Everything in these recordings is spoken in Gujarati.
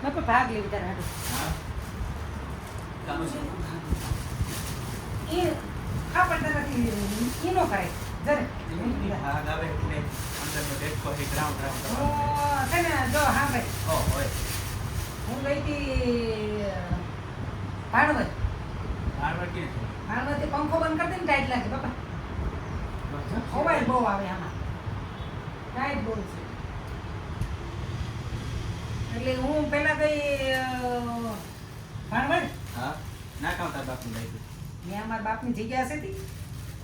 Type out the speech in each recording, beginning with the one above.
મેં પણ ભાગ લેવી તારા હાટુ. હા કામ છે એ ખાપડ તારાથી ઈ નો કરાય જરે. હા ગાવે એટલે અંદરનો ડેટકો હે ગ્રાઉન્ડ ઓ ગ્રાઉન્ડ છે ને જો હા ભાઈ ઓ હોય હું ગઈ હતી ભાણવડ. હાર્વર્ડ કે છે ભાણવડથી પંખો બંધ કરી દે ને ટાઈટ લાગે બાપા. હવાય બહુ આવે આમાં ટાઈટ બહુ છે. એટલે હું પેલા ગઈ ભાણવડ. હા ના કામ તાર બાપનું લઈ ગયું મેં અમારા બાપની જગ્યા હશે તી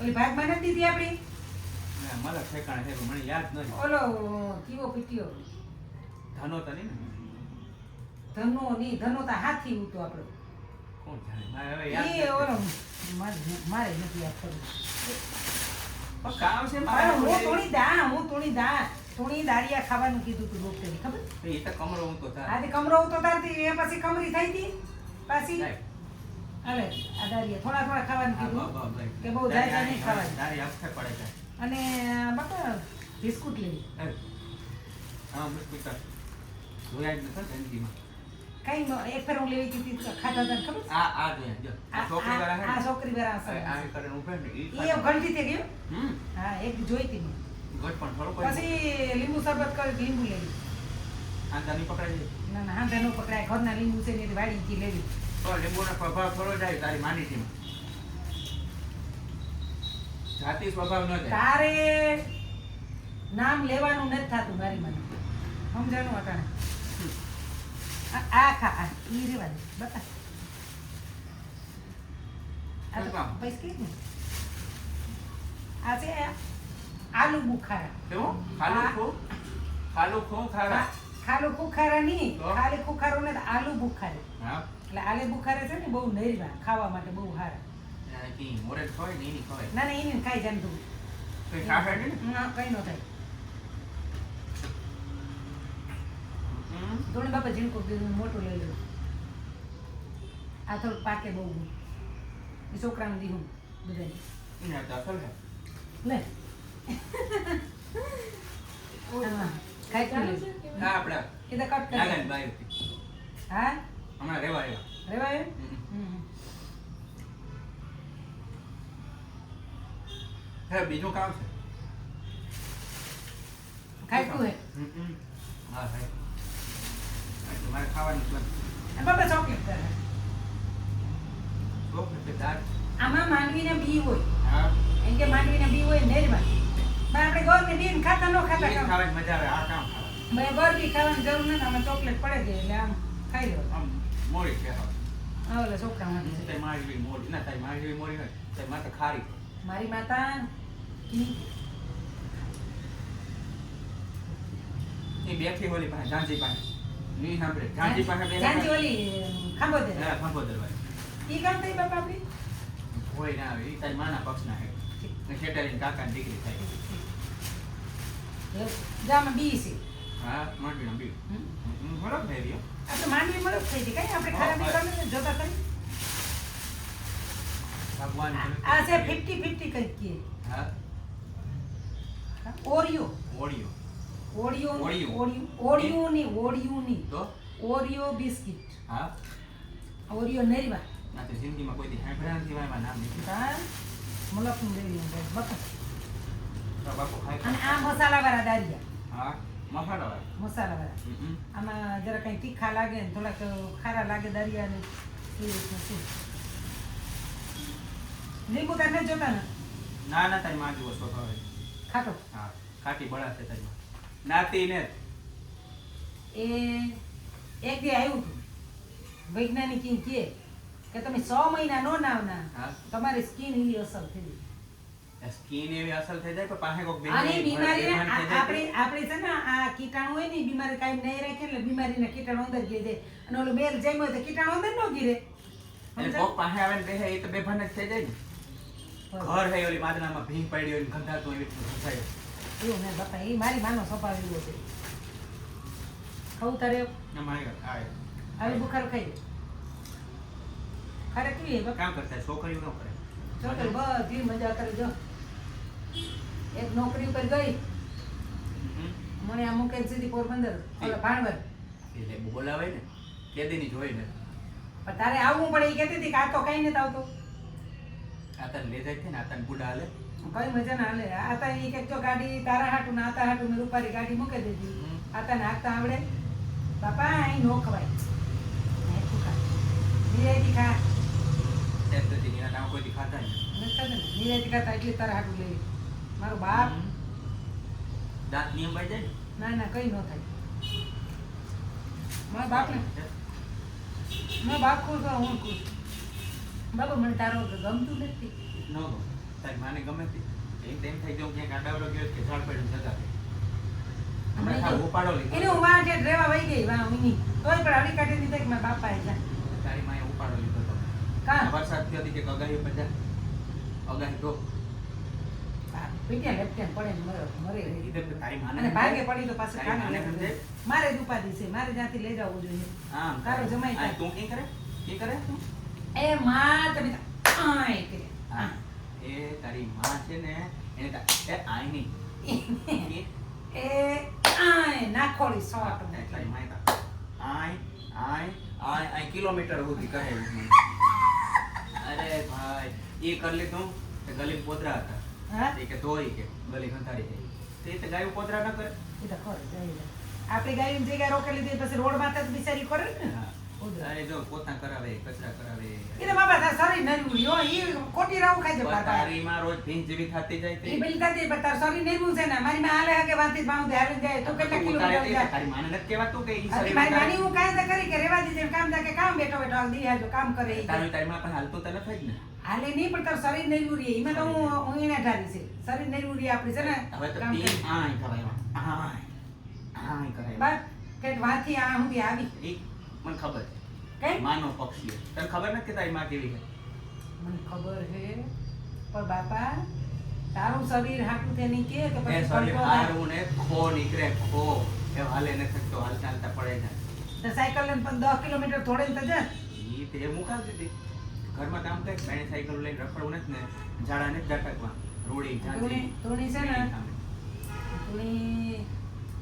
ઓલી ભાગમાં નથી દીધી આપણી ના મને ઠેકાણે છે પણ મને યાદ નથી ઓલો કીવો પીટીઓ ધનો તો નહીં ને ધનો નહીં ધનો તો હાથી ઉતો આપણો કોણ જાણે મારે હવે યાદ એ નથી. ઓલો મારે નથી યાદ કરવું. પણ કામ છે હું મારે થોડી દાળિયા ખાવાનું કીધું તું ડોક્ટરે ખબર. એ તો કમરો હું તો થાય આજે કમરો ઉતો તારતી એ પછી કમરી થઈ હતી પાછી થાય. અલે આ દાળિયા થોડા થોડા ખાવાનું હા, કીધું બા, બા, કે બહુ જાજા નહીં ખાવાનું. તારી આંખે પડે છે અને બાપા બિસ્કુટ લેવી હા બિસ્કુટ જોયા જ નથી જિંદગીમાં કઈ એક ફેર હું લેવી હતી ખાધા હતા ખબર. આ જોયા જો આ છોકરી વાળા હે આ છોકરી વાળા ને, હશે. આ કરીને ઉભે ને ઈ એ ગલતી થઈ ગયું. હમ હા એક જોઈ હતી મેં. ગટ પણ થોડો કોઈ પછી લીંબુ શરબત કરી લીંબુ લેવી. આંદાની પકડાઈ જાય ના ના હાંધા નો પકડાય ઘરના લીંબુ છે ને વાડીથી લેવી. તો લીંબુનો સ્વભાવ થોડો જાય તારી માનીતીમાં જાતિ સ્વભાવ ન જાય તારે નામ લેવાનું નથી થતું મારી મને સમજાણું અટાણે. આ ખા આ ઈ રેવા દે બતા. આ તો કામ? પૈસા કે ને આ છે આલુ બુખારા. કેવું ખાલું ખો ખારા ખાલું ખુખારા નહીં તો? ખાલી ખુખારો ને આલુ બુખારી. હા એટલે આલુ બુખારે છે ને બહુ નરીવા ખાવા માટે બહુ સારા. કી મોરે ખવાય ને એની ખવાય ના ના એને ખાઈ જાય તું. કઈ ખાશે નહીં ને ના કઈ નો થાય. હમ. ધોણી બાપા ઝીણકો દીધું મોટું લઈ લેવું. આ થોડું પાકે બહુ એ છોકરાનું દીધું બધાને એને તો અસલ છે લે હા, ખાઈ પી લેવું. ના આપણે એ તો કટ કરી નાગાની બાઈ હતી હા હમણાં રહેવા આવ્યા રેવાય હમ. હે બીજું કામ છે ખાઈ પીવું હે હા ભાઈ મારે ખાવાનું છે અને બાપા ચોકલેટ કરે. ચોકલેટ કે દાળ આમાં માંડવીના બી હોય હા એમ કે માંડવીના બી હોય નેરમાં પણ આપણે ગોળની બી ખાતા ન ખાતા એ કામ. ખાવાની મજા આવે આ કામ ખાવાનું મેં ગોળ બી ખાવાની જરૂર નથી આમાં ચોકલેટ પડે છે એટલે આમ ખાઈ લો. આમ મોડી છે હવે હા ઓલા છોકરા માટે છે. તે મારી મોડી ના તારી મારી મોડી હોય તે માથે ખારી મારી માતા કી એ બેઠી ઓલી પાસે ઝાંઝી પાસે ની સાંભળે ઝાંઝી પાસે બે ઝાંઝી ઓલી ખાંભોદર હા ખંભોદર ભાઈ ઈ કામ થઈ બાપા આપણી હોય ના આવે એ તારી માના પક્ષના હે ને ખેટારીને કાકાની દીકરી થાય જામાં બી છે. હા માંડવીના બી બરાબર થઈ રહ્યો આપણે માંડવી મળે જ થઈ છે કઈ આપણે ખરાબી હા, કરીને જોતા કરી. ભગવાન આ છે 50-50 કઈ કીએ હા ઓરિયો ઓડિયો ઓરિયો ઓરિયો. ઓરિયોની તો ઓરિયો બિસ્કિટ હા ઓરિયો નરીવા ના તો જિંદગીમાં કોઈ દી સાંભળ્યા નથી એમાં નામ નથી હા મલકનું લેવી બકા. તો બાપુ ખાય અને આ મસાલાવાળા દાળિયા હા મસાલો વાળા મસાલાવાળા આમાં જરા કંઈ તીખા લાગે ને થોડાક ખારા લાગે દાળિયા ને એ રીતનું છે. લીંબુ તાર નથી જોતા ને ના ના તારી માં જેવો સ્વભાવ છે ખાટો હા ખાટી બળા છે તારી માં નાતી ને એ એક દી આવ્યું હતું વૈજ્ઞાનિક ઈ કહે કે તમે 6 મહિના નો નાવના હા તમારી સ્કિન એવી અસર થઈ જાય. સ્કિન એવી અસર થઈ જાય પણ પાસે કોઈક અને બીમારી બેભાન થઈ જાય આપણે છે ને આ કીટાણુ હોય ને ઈ બીમારી કાંઈ નહીં રાખે એટલે બીમારીના કીટાણુ અંદર ગઈ જાય અને ઓલું બેલ જામ્યો હોય તો કીટાણુ અંદર ન ગીરે. એટલે કોક પાસે આવે ને બેહે એ તો બેભાન જ થઈ જાય ને ઘર હે ઓલી માદનામાં ભીંગ પડી હોય ને ગંધાતું એવી રીતનું ગંધાય એવું ને બાપા એ મારી માનો સ્વભાવ એવો છે. ખાવું તારે ના મારી વાત આવે આવી બુખાર ખાઈ ખરે કેવી હે બાપા કામ કરતા છોકરીઓ ન કરે છોકરી બધી મજા કરે જો એક નોકરી ઉપર ગઈ મને આ મૂકે સીધી પોરબંદર ઓલા ભાણવડ એટલે બોલાવે ને કેદીની જોઈને પણ તારે આવવું પડે એ કહેતી હતી કે આ તો કઈ નથી આવતો. આ તને લઈ જાય છે ને આ તને બુડા હાલે કઈ મજા ના હાલે. આ તો ઈ કે જો ગાડી તારા હાટું ને આતા હાટું ને રૂપારી ગાડી મૂકી દેતી. આ તને હાંકતા આવડે? બાપા અહીં નો ખવાય. નહીં તું ખા. નિરાયતી ખા. એમ તો એના નામ કોઈથી ખાતા નહીં. નથી ખાતા ને? નિરાયતી ખાતા એટલે તારા હાટું લઈ. મારો બાપ દાંત નિયમાઈ જાય ને ના કઈ ન થાય. મારા બાપને મારા બાપ ખુશ હોય હું ખુશ. બાપા મને તારો ગમતું નથી. ન ગમે તારી માને ગમે તે એમ તેમ થઈ જાઉં ક્યાંક આડાવડો ગયો કે ઝાડ પડ્યું જતા રહે. હમણાં ખાલી ઉપાડો લીધો એને હું વાહ જે રેવા વહી ગઈ વાહ ઉની તોય પણ આવી કાઢી દીધા કે મારા બાપા જા તારી માએ ઉપાડો લીધો તો કા વરસાદ થયો હતી કે અગાહી બધા અગાહી તો પીટ્યા લેપટેન પડે ને મરે ઈ તો તારી માને અને ભાગે પડી તો પાછું તારી માને ખાને સમજે? મારે જ ઉપાધિ છે. મારે જ્યાંથી લઈ જવું જોઈએ. આમ તારો જમાઈ આ થાય. તું કી કરે કી કરે તું એ માં તમે આય કે હા એ તારી માં છે ને એને એ આઈ નહીં એ આય નાખોડી શોટ તારી માએ આઈ આઈ આઈ આઈ કિલોમીટર સુધી કહે મને. અરે ભાઈ એ કરી લીધું તે ગલી પોદરા હતા હા એ કે તોય કે ગલી ખંતારી થઈ તે તો ગાયું પોદરા ન કરે એ તો ખોર જાય. આપણી ગાયની જગ્યાએ રોકેલી દે પછી રોડ માથે જ બિચારી કરે ને. અરે જો પોતા કરાવે કચરા કરાવે એ તો બાબા તાર શરીર નરવું યો ઈ ખોટી રાવ ખાઈ જાય બાબા. તારી માં રોજ ભીંજ જેવી થતી જાય ઈ બલી થતી પણ તાર શરીર નરવું છે ને. મારી માં હાલે કે વાંથી બાઉ દે હાલે જાય તું કેટલા કિલોમીટર જાય. તારી માને નથી કહેવાતું કે ઈ અરે શરીર મારી નાની હું કાંઈ તો કરી કે રેવા દીધે કામ દે કે કામ બેઠો બેઠો દી હાજો કામ કરે ઈ. તારી માં પણ હાલતું તો નથી જ ને હાલે નહીં પણ તાર શરીર નરવું રે એમાં તો હું એને ઢારી છે. શરીર નરવું રે આપણી છે ને હવે તો કામ તી કરે. આય કરાય આય કરાય બસ કે વાંથી આ સુધી આવી ઈ મને ખબર છે કઈ માનો પક્ષી તને ખબર નથી કે તારી માં કેવી છે મને ખબર છે પણ બાપા તારું શરીર હાટું તે નહીં કે એ પછી શરીર કંટ્રોલ હારું ને ખો નીકળે ખો એ હાલે ને થતો હાલ ચાલતા પડે ને તો સાયકલ લઈને પણ 10 કિલોમીટર થોડે ને તો જા. ઈ તે મુકાવતી હતી ઘરમાં કામ કરે બેને સાયકલ લઈને રખડવું નથી ને ઝાડા ને ઝાટકવા રોડી તુણી છે ને તુણી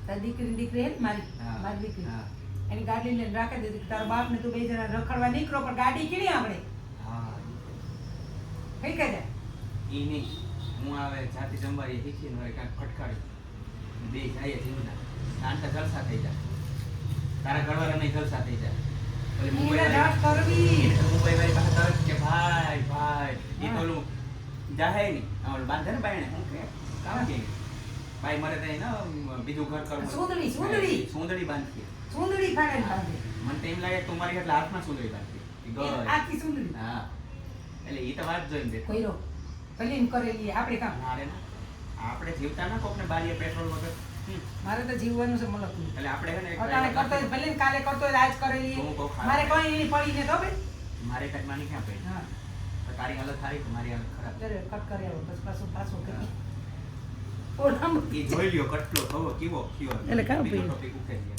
તારી દીકરી હે ને મારી દીકરી હા એની ગાડી લઈને રાખી દીધી કે તારા બાપ ને તું બે જણા રખડવા નીકળો પણ ગાડી કેવી આપણે હા કઈ કહે જાય ઈ નહીં હું આવે જાતિ જમવારી શીખીને હોય કાંઈક ખટકાડી બે જાય જીવના આંટા જલસા થઈ જાય તારા ઘરવાળા નહીં જલસા થઈ જાય ઓલી મુંબઈ એને વાળી રાત કરવી મુંબઈ વાળી પાસે તરત કે ભાઈ ભાઈ એ તો ઓલું જાહે નહીં ઓલું બાંધે ને બાયણે હું કે કામ કે ભાઈ મારે તો ને બીજું ઘર કરવું સુંદડી બાંધતી સુંદરી ફાડે બાંધે મને તો એમ લાગે તું મારી એટલે હાથમાં સુંદરી બાંધતી ઈ ગઈ આખી સુંદરી હા એટલે ઈ તો વાત જોઈને દે કોઈરો કલીન કરેલી આપણે કામ મારે ના આપણે જીવતા ના કોકને બારીએ પેટ્રોલ વગર મારે તો જીવવાનું છે મલકનું એટલે આપણે હે ને અટાણે કરતો હોય ભલે ને કાલે કરતો હોય આજ કરેલી હું કહું ખાવા. મારે કોઈ એની પડીને તો ભાઈ મારે કઈ માની ક્યાં પડી હા તો તારી હાલત સારી તો મારી હાલત ખરાબ ત્યારે કટ કરી આવો પછી પાછો કરી ઓલા ઈ જોઈ લ્યો કેટલો થવો કેવો થયો એટલે કામ બીજો પીડ્યું. topic ઉકેલીએ.